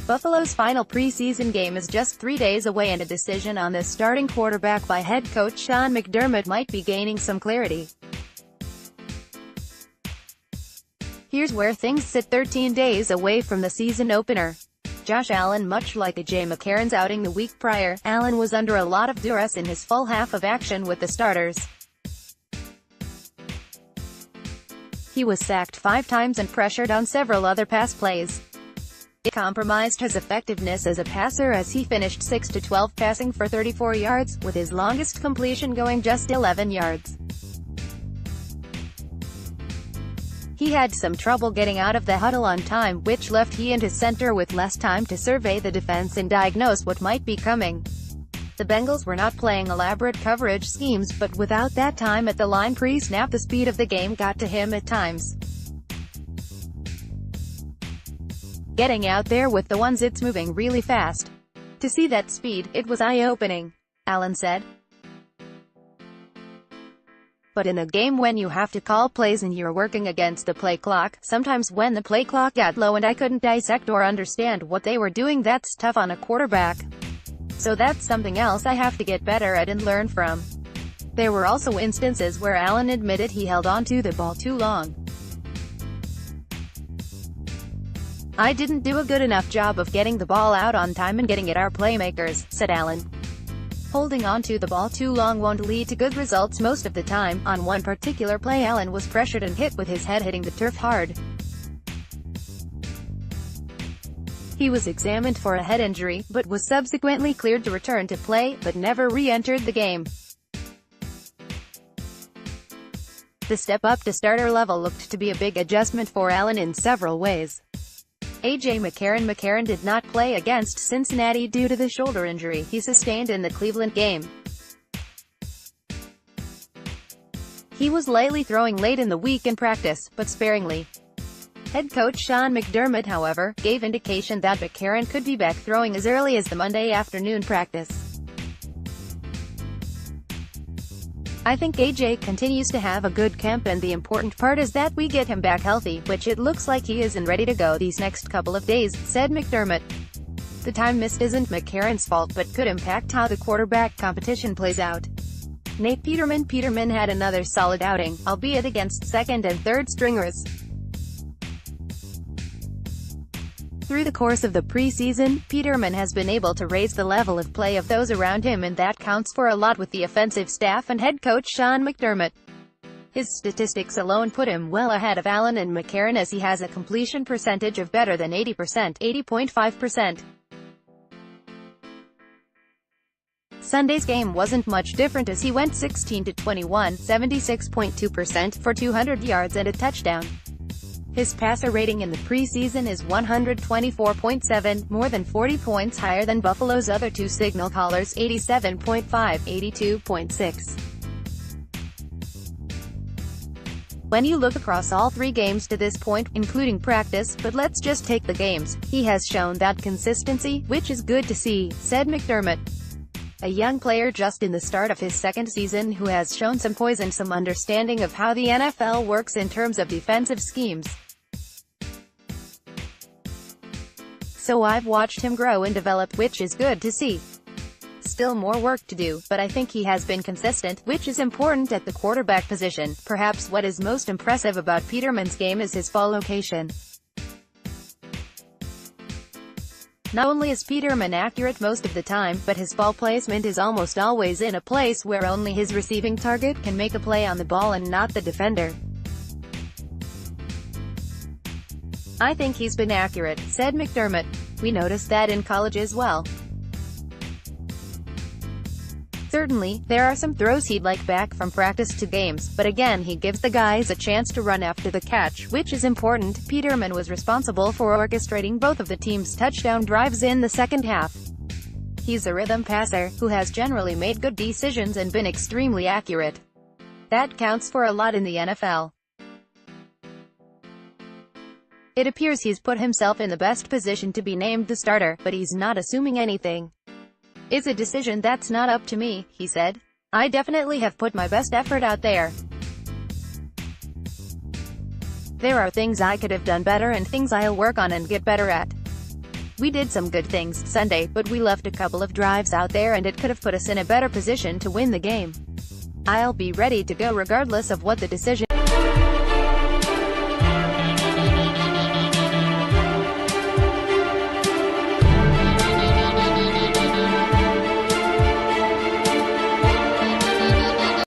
Buffalo's final preseason game is just 3 days away, and a decision on the starting quarterback by head coach Sean McDermott might be gaining some clarity. Here's where things sit 13 days away from the season opener. Josh Allen. Much like AJ McCarron's outing the week prior, Allen was under a lot of duress in his full half of action with the starters. He was sacked 5 times and pressured on several other pass plays. It compromised his effectiveness as a passer, as he finished 6-12 passing for 34 yards, with his longest completion going just 11 yards. He had some trouble getting out of the huddle on time, which left he and his center with less time to survey the defense and diagnose what might be coming. The Bengals were not playing elaborate coverage schemes, but without that time at the line pre-snap, the speed of the game got to him at times. Getting out there with the ones, it's moving really fast. To see that speed, it was eye-opening, Allen said. But in a game when you have to call plays and you're working against the play clock, sometimes when the play clock got low and I couldn't dissect or understand what they were doing, that's tough on a quarterback. So that's something else I have to get better at and learn from. There were also instances where Allen admitted he held on to the ball too long. I didn't do a good enough job of getting the ball out on time and getting at our playmakers, said Allen. Holding on to the ball too long won't lead to good results most of the time. On one particular play, Allen was pressured and hit with his head hitting the turf hard. He was examined for a head injury, but was subsequently cleared to return to play, but never re-entered the game. The step up to starter level looked to be a big adjustment for Allen in several ways. AJ McCarron did not play against Cincinnati due to the shoulder injury he sustained in the Cleveland game. He was lightly throwing late in the week in practice, but sparingly. Head coach Sean McDermott, however, gave indication that McCarron could be back throwing as early as the Monday afternoon practice. I think AJ continues to have a good camp, and the important part is that we get him back healthy, which it looks like he is and ready to go these next couple of days, said McDermott. The time missed isn't McCarron's fault, but could impact how the quarterback competition plays out. Nate Peterman had another solid outing, albeit against second and third stringers. Through the course of the preseason, Peterman has been able to raise the level of play of those around him, and that counts for a lot with the offensive staff and head coach Sean McDermott. His statistics alone put him well ahead of Allen and McCarron, as he has a completion percentage of better than 80%, 80.5%. Sunday's game wasn't much different, as he went 16-21, 76.2% for 200 yards and a touchdown. His passer rating in the preseason is 124.7, more than 40 points higher than Buffalo's other two signal callers, 87.5, 82.6. When you look across all 3 games to this point, including practice, but let's just take the games, he has shown that consistency, which is good to see, said McDermott. A young player just in the start of his second season who has shown some poise and some understanding of how the NFL works in terms of defensive schemes. So I've watched him grow and develop, which is good to see. Still more work to do, but I think he has been consistent, which is important at the quarterback position. Perhaps what is most impressive about Peterman's game is his ball location. Not only is Peterman accurate most of the time, but his ball placement is almost always in a place where only his receiving target can make a play on the ball and not the defender. I think he's been accurate, said McDermott. We noticed that in college as well. Certainly, there are some throws he'd like back from practice to games, but again he gives the guys a chance to run after the catch, which is important. Peterman was responsible for orchestrating both of the team's touchdown drives in the second half. He's a rhythm passer, who has generally made good decisions and been extremely accurate. That counts for a lot in the NFL. It appears he's put himself in the best position to be named the starter, but he's not assuming anything. It's a decision that's not up to me, he said. I definitely have put my best effort out there. There are things I could have done better and things I'll work on and get better at. We did some good things Sunday, but we left a couple of drives out there and it could have put us in a better position to win the game. I'll be ready to go regardless of what the decision